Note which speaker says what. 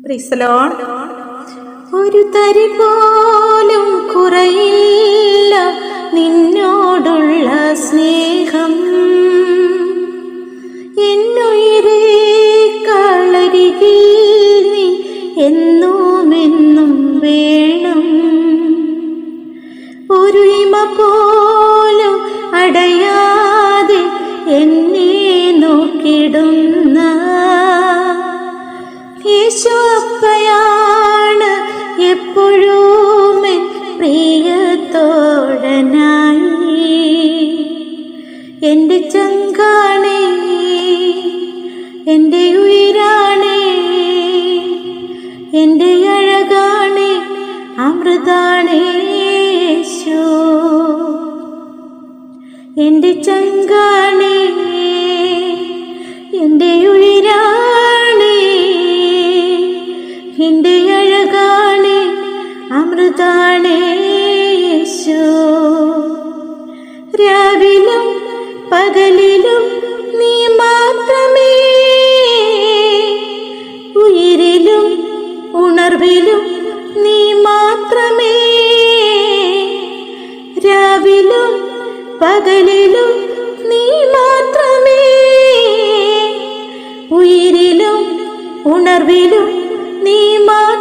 Speaker 1: Praise the Lord. ഒരു തരി പോലും കുറയില്ല നിന്നോടുള്ള സ്നേഹം. എന്നുയിരേ കളരികിൽ നീ എന്നുമെന്നും വേണം. ഒരു ഇമ പോലും അടയാതെ എന്നെ നോക്കിടുന്ന യേശു അപ്പയാണ് എപ്പോഴും എൻ പ്രിയത്തോഴനായി. എൻ്റെ ചങ്കാണേ, എൻ്റെ ഉയിരാണേ, എൻ്റെ അഴകാണേ, അമൃതാണേ യേശു. എൻ്റെ ചങ്കാണേ, എൻ്റെ ഉയിരാണേ, എൻ്റെ അഴകാണേ, അമൃതാണേ യേശു. രാവിലും പകലിലും നീ മാത്രമേ, ഉയിരിലും ഉണർവിലും നീ മാത്രമേ. രാവിലും പകലിലും നീ മാത്രമേ, ഉയിരിലും ഉണർവിലും നീ മാത്രമേ.